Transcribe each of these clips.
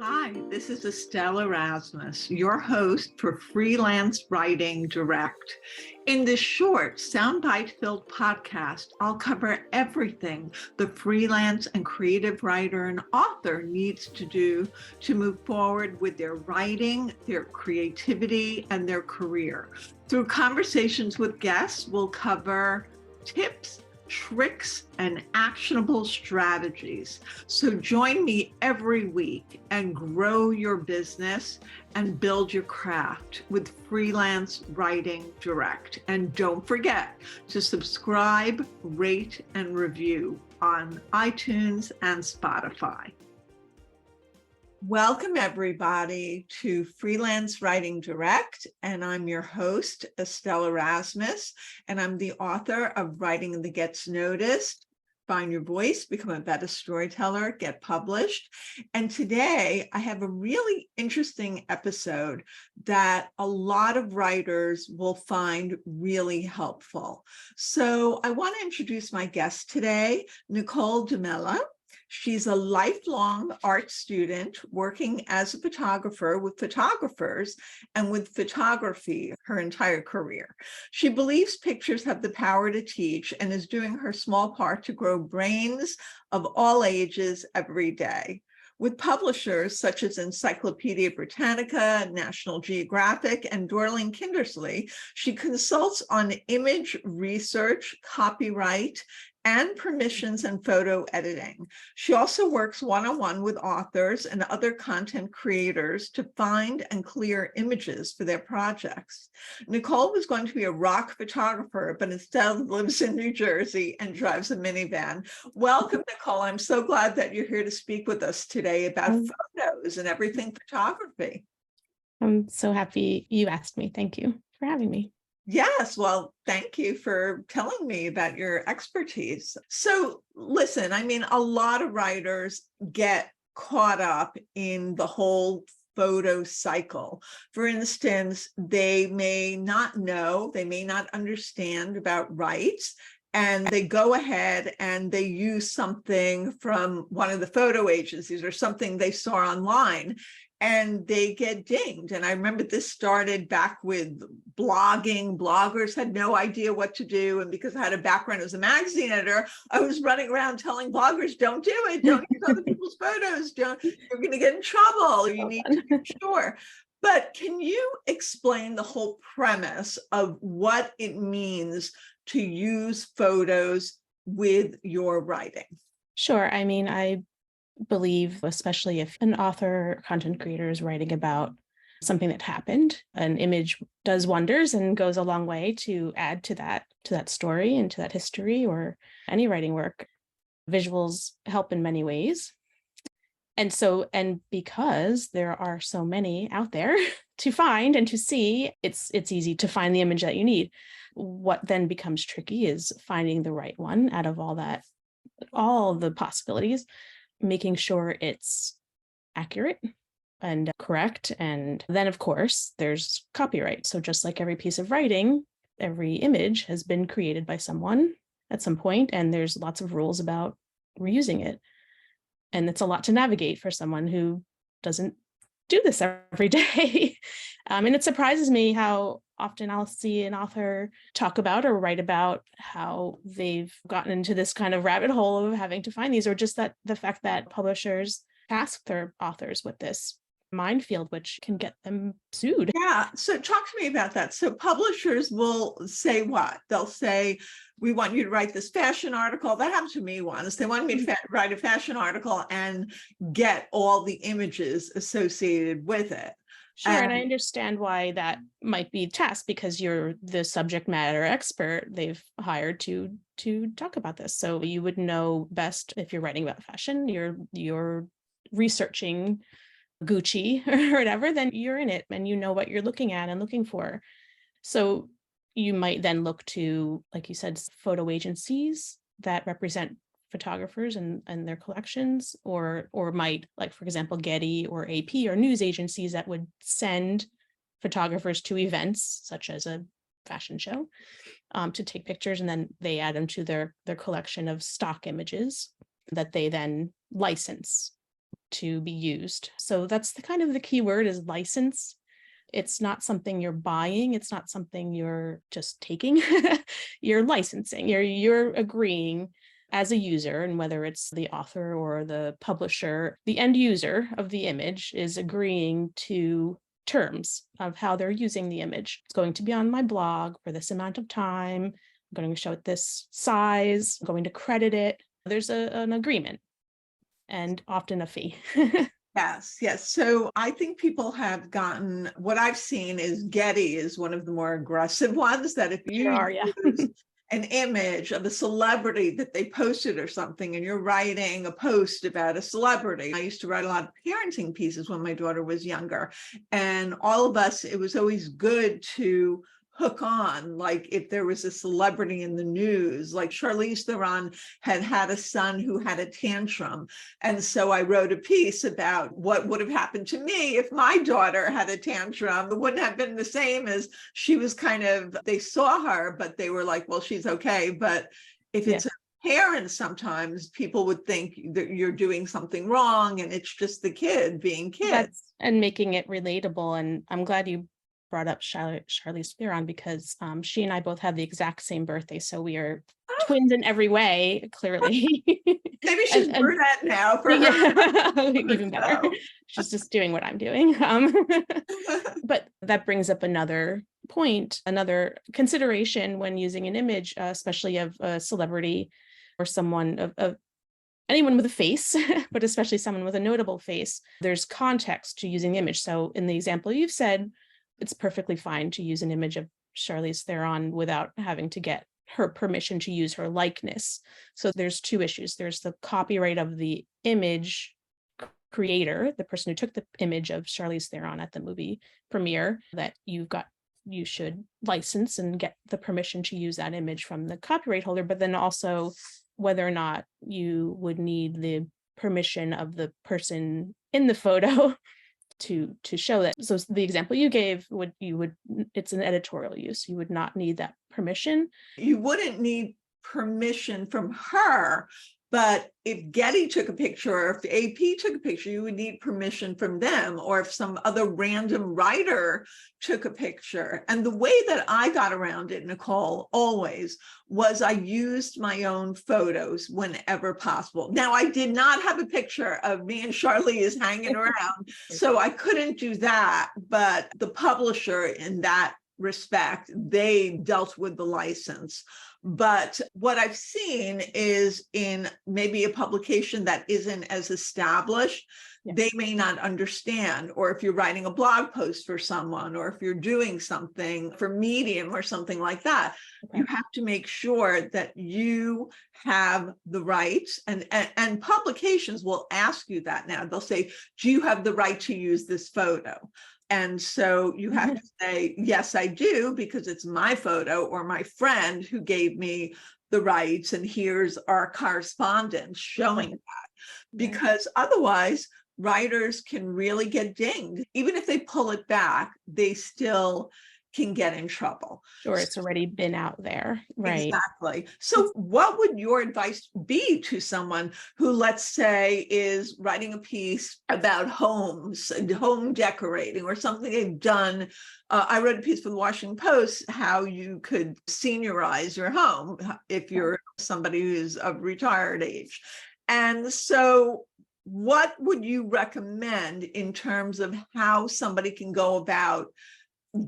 Hi, this is Estelle Erasmus, your host for Freelance Writing Direct. In this short soundbite-filled podcast, I'll cover everything the freelance and creative writer and author needs to do to move forward with their writing, their creativity, and their career. Through conversations with guests, we'll cover tips, tricks, and actionable strategies. So join me every week and grow your business and build your craft with Freelance Writing Direct. And don't forget to subscribe, rate, and review on iTunes and Spotify. Welcome, everybody, to Freelance Writing Direct, and I'm your host, Estelle Erasmus, and I'm the author of Writing That Gets Noticed, Find Your Voice, Become a Better Storyteller, Get Published. And today I have a really interesting episode that a lot of writers will find really helpful. So I want to introduce my guest today, Nicole DiMella. She's a lifelong art student working as a photographer with photographers and with photography her entire career. She believes pictures have the power to teach and is doing her small part to grow brains of all ages every day. With publishers such as Encyclopedia Britannica, National Geographic, and Dorling Kindersley, she consults on image research, copyright, and permissions and photo editing. She also works one-on-one with authors and other content creators to find and clear images for their projects. Nicole was going to be a rock photographer, but instead lives in New Jersey and drives a minivan. Welcome, Nicole. I'm so glad that you're here to speak with us today about photos and everything photography. I'm so happy you asked me. Thank you for having me. Yes, well, thank you for telling me about your expertise. So listen, I mean, a lot of writers get caught up in the whole photo cycle. For instance, they may not know, they may not understand about rights, and they go ahead and they use something from one of the photo agencies or something they saw online, and they get dinged. And I remember this started back with blogging. Bloggers had no idea what to do. And because I had a background as a magazine editor, I was running around telling bloggers, don't do it. Don't use other people's photos. You're going to get in trouble. You need to be sure. But can you explain the whole premise of what it means to use photos with your writing? Sure. I mean, I believe, especially if an author or content creator is writing about something that happened, an image does wonders and goes a long way to add to that story and to that history or any writing work. Visuals help in many ways. And because there are so many out there to find and to see, it's easy to find the image that you need. What then becomes tricky is finding the right one out of all the possibilities, making sure it's accurate and correct. And then, of course, there's copyright. So just like every piece of writing, every image has been created by someone at some point, and there's lots of rules about reusing it. And it's a lot to navigate for someone who doesn't do this every day. And it surprises me how often I'll see an author talk about or write about how they've gotten into this kind of rabbit hole of having to find these, or just that the fact that publishers task their authors with this minefield, which can get them sued. Yeah. So talk to me about that. So publishers will say what? They'll say, we want you to write this fashion article. That happened to me once. They wanted me to write a fashion article and get all the images associated with it. Sure, and I understand why that might be tasked, because you're the subject matter expert they've hired to talk about this. So you would know best if you're writing about fashion, you're researching Gucci or whatever, then you're in it and you know what you're looking at and looking for. So you might then look to, like you said, photo agencies that represent photographers and their collections, or might, like, for example, Getty or AP or news agencies that would send photographers to events such as a fashion show to take pictures, and then they add them to their collection of stock images that they then license to be used. So that's the kind of the key word is license. It's not something you're buying. It's not something you're just taking. You're licensing. You're agreeing as a user, and whether it's the author or the publisher, the end user of the image is agreeing to terms of how they're using the image. It's going to be on my blog for this amount of time. I'm going to show it this size. I'm going to credit it. There's an agreement and often a fee. Yes, yes. So I think people have gotten, what I've seen is Getty is one of the more aggressive ones, that if you use an image of a celebrity that they posted or something, and you're writing a post about a celebrity. I used to write a lot of parenting pieces when my daughter was younger, and all of us, it was always good to hook on, like if there was a celebrity in the news, like Charlize Theron had a son who had a tantrum. And so I wrote a piece about what would have happened to me if my daughter had a tantrum. It wouldn't have been the same, as she was kind of, they saw her, but they were like, well, she's okay. But if it's a parent, sometimes people would think that you're doing something wrong, and it's just the kid being kids. And making it relatable. And I'm glad you brought up Charlize Theron, because she and I both have the exact same birthday, so we are twins in every way, clearly. Maybe she's brunette now for her. Even better. She's just doing what I'm doing. But that brings up another point, another consideration when using an image, especially of a celebrity or someone of anyone with a face, but especially someone with a notable face. There's context to using the image. So in the example you've said, it's perfectly fine to use an image of Charlize Theron without having to get her permission to use her likeness. So there's two issues. There's the copyright of the image creator, the person who took the image of Charlize Theron at the movie premiere, that you should license and get the permission to use that image from the copyright holder, but then also whether or not you would need the permission of the person in the photo to show that. So the example you gave, it's an editorial use. You would not need that permission. You wouldn't need permission from her, but if Getty took a picture, or if AP took a picture, you would need permission from them, or if some other random writer took a picture. And the way that I got around it, Nicole, always was I used my own photos whenever possible. Now, I did not have a picture of me and Charlize hanging around, so I couldn't do that. But the publisher, in that respect, they dealt with the license. But what I've seen is, in maybe a publication that isn't as established, they may not understand. Or if you're writing a blog post for someone, or if you're doing something for Medium or something like that, you have to make sure that you have the rights, and publications will ask you that now. They'll say, do you have the right to use this photo? And so you have to say, yes, I do, because it's my photo, or my friend who gave me the rights, and here's our correspondence showing that. Because otherwise, writers can really get dinged. Even if they pull it back, they still can get in trouble. Sure, it's already been out there, right? Exactly. So what would your advice be to someone who, let's say, is writing a piece about homes and home decorating, or something they've done? I read a piece for the Washington Post, how you could seniorize your home if you're somebody who's of retired age. And so what would you recommend in terms of how somebody can go about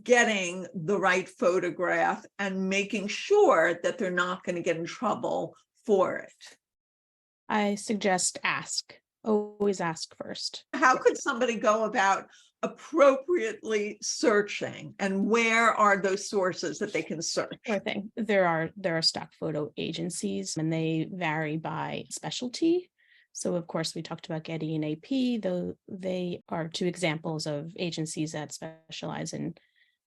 getting the right photograph and making sure that they're not going to get in trouble for it? I suggest always ask first. How could somebody go about appropriately searching, and where are those sources that they can search? Sure thing. There are stock photo agencies, and they vary by specialty. So of course, we talked about Getty and AP, though they are two examples of agencies that specialize in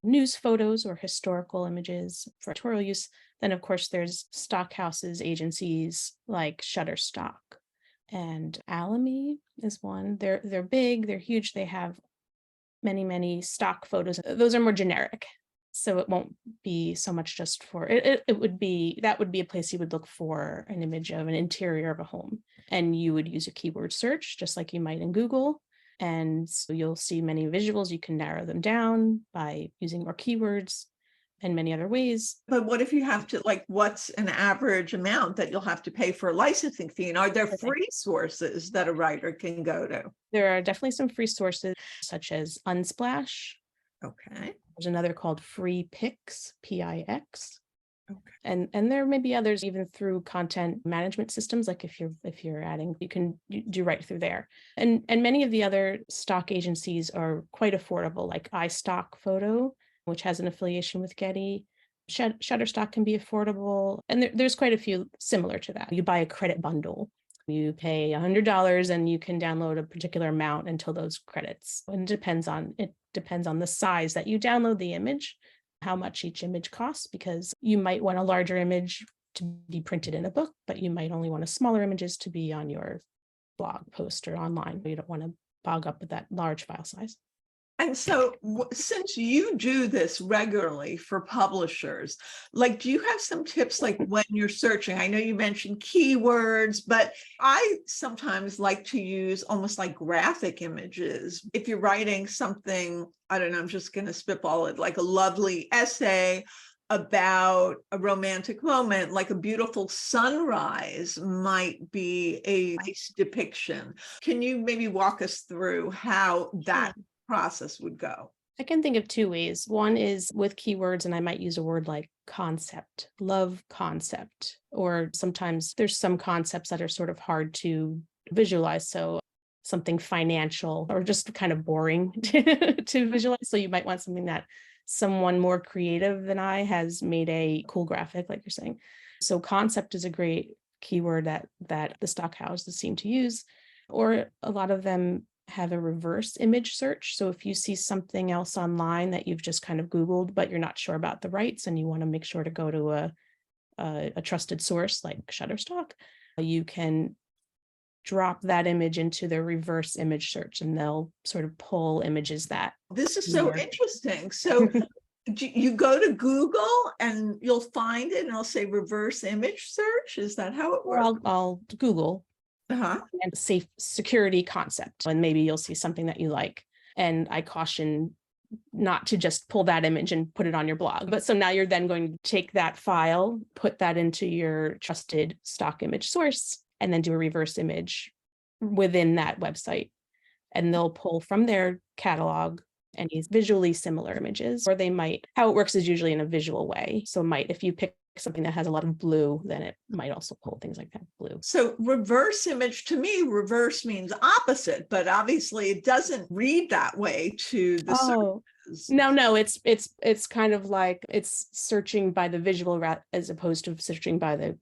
news photos or historical images for editorial use. Then of course there's stock houses, agencies like Shutterstock, and Alamy is one. They're big, they're huge, they have many stock photos. Those are more generic. So it won't be so much just for it. It would be, that would be a place you would look for an image of an interior of a home. And you would use a keyword search, just like you might in Google. And so you'll see many visuals. You can narrow them down by using more keywords and many other ways. But what if you have to, like, what's an average amount that you'll have to pay for a licensing fee? And are there Okay. free sources that a writer can go to? There are definitely some free sources, such as Unsplash. Okay. There's another called Free Pix, Pix. Okay. And there may be others even through content management systems. Like if you're adding, you can do right through there. And many of the other stock agencies are quite affordable, like iStock Photo, which has an affiliation with Getty. Shutterstock can be affordable. And there's quite a few similar to that. You buy a credit bundle. You pay $100 and you can download a particular amount until those credits. And it depends on the size that you download the image, how much each image costs, because you might want a larger image to be printed in a book, but you might only want a smaller images to be on your blog post or online. You don't want to bog up with that large file size. And so since you do this regularly for publishers, like, do you have some tips, like when you're searching? I know you mentioned keywords, but I sometimes like to use almost like graphic images. If you're writing something, I don't know, I'm just going to spitball it, like a lovely essay about a romantic moment, like a beautiful sunrise might be a nice depiction. Can you maybe walk us through how that process would go? I can think of two ways. One is with keywords, and I might use a word like concept, love concept, or sometimes there's some concepts that are sort of hard to visualize. So something financial or just kind of boring to visualize. So you might want something that someone more creative than I has made a cool graphic, like you're saying. So concept is a great keyword that the stock houses seem to use, or a lot of them have a reverse image search. So if you see something else online that you've just kind of Googled, but you're not sure about the rights and you want to make sure to go to a trusted source like Shutterstock, you can drop that image into the reverse image search and they'll sort of pull images that. This is so interesting. So you go to Google and you'll find it and it'll say reverse image search. Is that how it works? Or I'll Google Uh-huh. and safe security concept, and maybe you'll see something that you like. And I caution not to just pull that image and put it on your blog. But so now you're then going to take that file, put that into your trusted stock image source, and then do a reverse image within that website. And they'll pull from their catalog any visually similar images, or they might, how it works is usually in a visual way. So if you pick something that has a lot of blue, then it might also pull things like that blue. So reverse image, to me, reverse means opposite, but obviously it doesn't read that way to the searches. No, it's kind of like it's searching by the visual as opposed to searching by the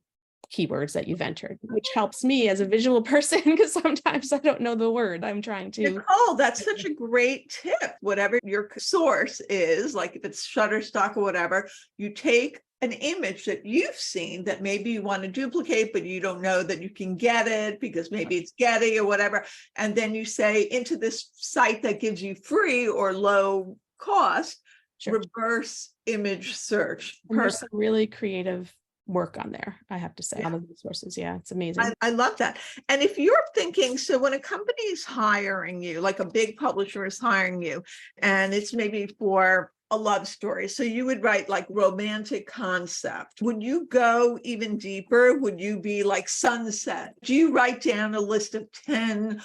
keywords that you've entered, which helps me as a visual person because sometimes I don't know the word I'm trying to. Nicole, that's such a great tip. Whatever your source is, like if it's Shutterstock or whatever, you take an image that you've seen that maybe you want to duplicate, but you don't know that you can get it because maybe it's Getty or whatever. And then you say into this site that gives you free or low cost, reverse image search. There's some really creative work on there, I have to say. All of the sources. Yeah, it's amazing. I love that. And if you're thinking, so when a company is hiring you, like a big publisher is hiring you, and it's maybe for a love story, so you would write like romantic concept, would you go even deeper? Would you be like sunset? Do you write down a list of 10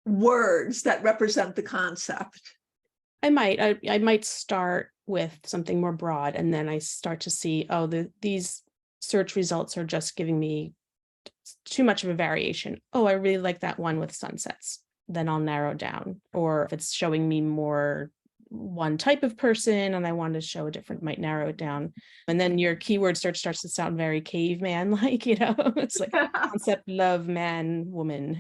words that represent the concept? I might start with something more broad, and then I start to see, these search results are just giving me too much of a variation. Oh, I really like that one with sunsets. Then I'll narrow down. Or if it's showing me more one type of person and I want to show a different, might narrow it down. And then your keyword search starts to sound very caveman like, it's like concept, love, man, woman.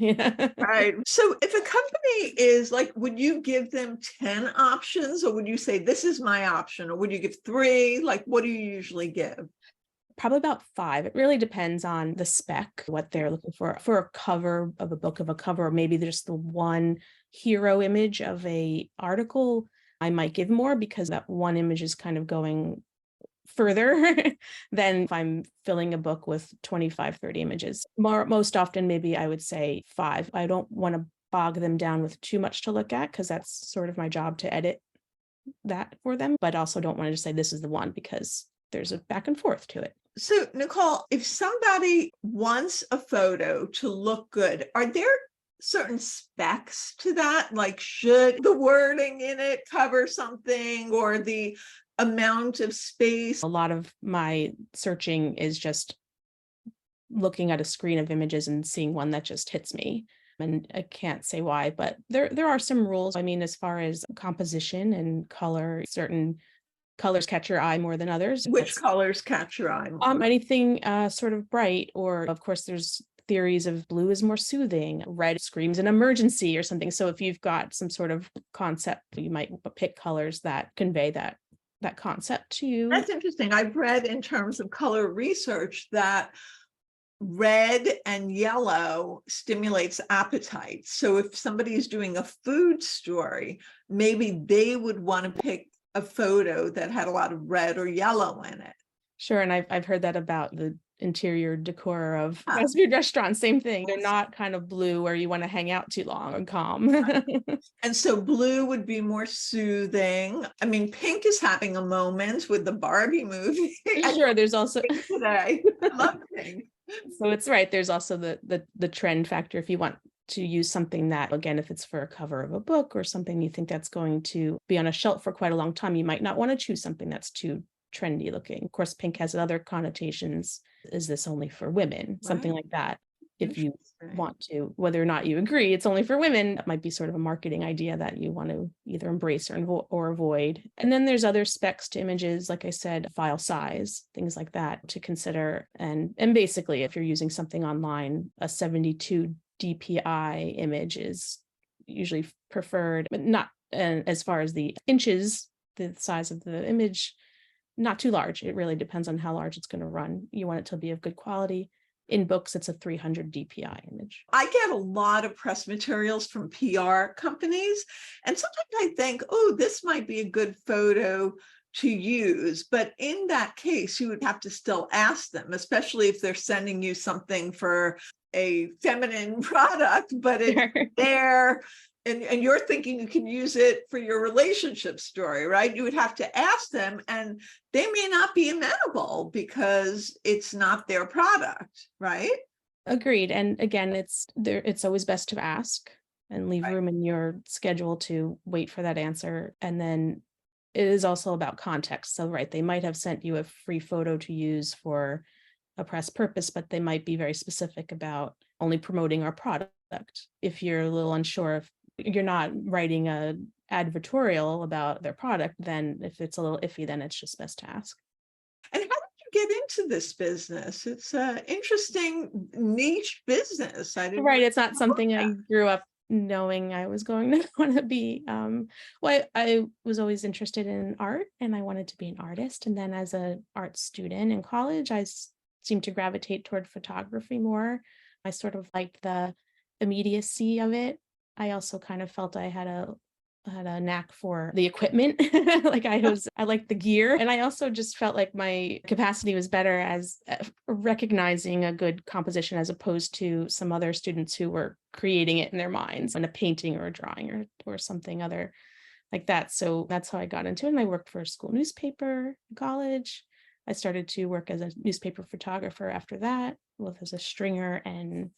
Right. So if a company is like, would you give them 10 options, or would you say, this is my option, or would you give 3? Like, what do you usually give? Probably about 5. It really depends on the spec, what they're looking for a cover of a book, or maybe there's the one hero image of a article. I might give more because that one image is kind of going further than if I'm filling a book with 25, 30 images. Most often, maybe I would say 5. I don't want to bog them down with too much to look at because that's sort of my job to edit that for them, but also don't want to just say this is the one because there's a back and forth to it. So, Nicole, if somebody wants a photo to look good, are there certain specs to that? Like, should the wording in it cover something, or the amount of space? A lot of my searching is just looking at a screen of images and seeing one that just hits me. And I can't say why, but there are some rules. I mean, as far as composition and color, certain colors catch your eye more than others. Which colors catch your eye more? Anything sort of bright, or of course there's theories of blue is more soothing, red screams an emergency or something. So if you've got some sort of concept, you might pick colors that convey that concept to you. That's interesting. I've read in terms of color research that red and yellow stimulates appetite. So if somebody's doing a food story, maybe they would want to pick a photo that had a lot of red or yellow in it. Sure. And I've heard that about the interior decor of fast food restaurants. Same thing. They're not kind of blue where you want to hang out too long and calm. And so blue would be more soothing. I mean, pink is having a moment with the Barbie movie. Sure. There's also today. I love pink. So it's right. There's also the trend factor. If you want to use something that, again, if it's for a cover of a book or something you think that's going to be on a shelf for quite a long time, you might not want to choose something that's too trendy looking. Of course, pink has other connotations. Is this only for women? Something like that. If you want to, whether or not you agree, it's only for women, that might be sort of a marketing idea that you want to either embrace or avoid. And then there's other specs to images, like I said, file size, things like that to consider. And basically, if you're using something online, a 72 DPI image is usually preferred, but not as far as the inches, the size of the image, not too large. It really depends on how large it's going to run. You want it to be of good quality. In books, it's a 300 DPI image. I get a lot of press materials from PR companies, and sometimes I think, oh, this might be a good photo to use. But in that case, you would have to still ask them, especially if they're sending you something for a feminine product, but it's there. And you're thinking you can use it for your relationship story, right? You would have to ask them, and they may not be amenable because it's not their product, right? Agreed. And again, it's always best to ask and leave room in your schedule to wait for that answer. And then it is also about context. So, right, they might have sent you a free photo to use for a press purpose, but they might be very specific about only promoting our product. If you're a little unsure if you're not writing a advertorial about their product, then if it's a little iffy, then it's just best to ask. And how did you get into this business? It's an interesting niche business. Right. It's not something I grew up knowing I was going to want to be. Well, I was always interested in art and I wanted to be an artist. And then as an art student in college, I seemed to gravitate toward photography more. I sort of liked the immediacy of it. I also kind of felt I had a knack for the equipment. Like I liked the gear. And I also just felt like my capacity was better as recognizing a good composition as opposed to some other students who were creating it in their minds in a painting or a drawing or something other like that. So that's how I got into it. And I worked for a school newspaper in college. I started to work as a newspaper photographer after that, both as a stringer and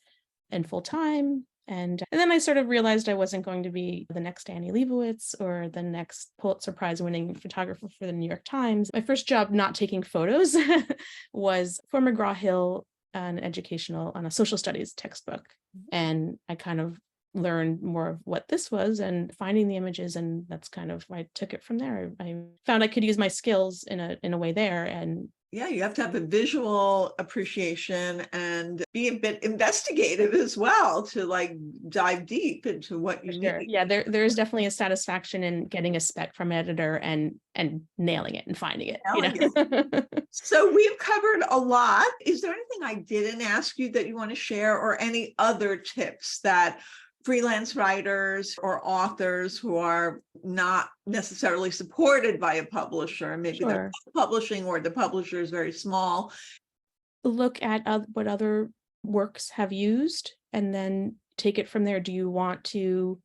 full time. And then I sort of realized I wasn't going to be the next Annie Leibovitz or the next Pulitzer Prize winning photographer for the New York Times. My first job not taking photos was for McGraw-Hill, on a social studies textbook. And I kind of learned more of what this was and finding the images, and that's kind of I took it from there. I found I could use my skills in a way there. And yeah, you have to have a visual appreciation and be a bit investigative as well to like dive deep into what you need. Yeah, there's definitely a satisfaction in getting a spec from an editor and nailing it and finding it. So we've covered a lot. Is there anything I didn't ask you that you want to share, or any other tips that freelance writers or authors who are not necessarily supported by a publisher. Maybe they're Sure. publishing or the publisher is very small. Look at what other works have used and then take it from there. Do you want to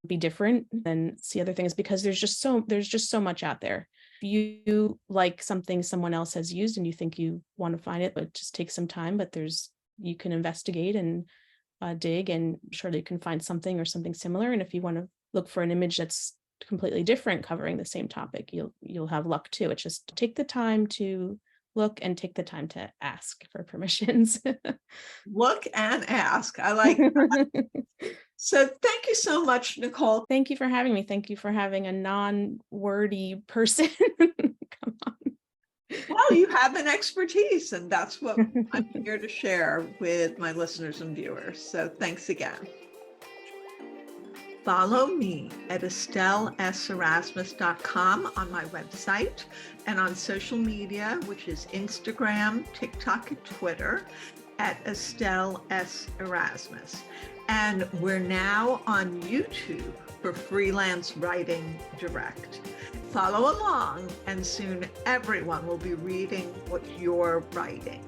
be different and see other things? Because there's just so much out there. If you like something someone else has used and you think you want to find it, but just take some time, but you can investigate and dig, and surely you can find something or something similar. And if you want to look for an image that's completely different covering the same topic, you'll have luck too. It's just take the time to look and take the time to ask for permissions. Look and ask. I like that. So thank you so much, Nicole. Thank you for having me. Thank you for having a non-wordy person. Come on. Well, you have an expertise, and that's what I'm here to share with my listeners and viewers. So thanks again. Follow me at EstelleSErasmus.com on my website and on social media, which is Instagram, TikTok, and Twitter at Estelle S. Erasmus. And we're now on YouTube for Freelance Writing Direct. Follow along, and soon everyone will be reading what you're writing.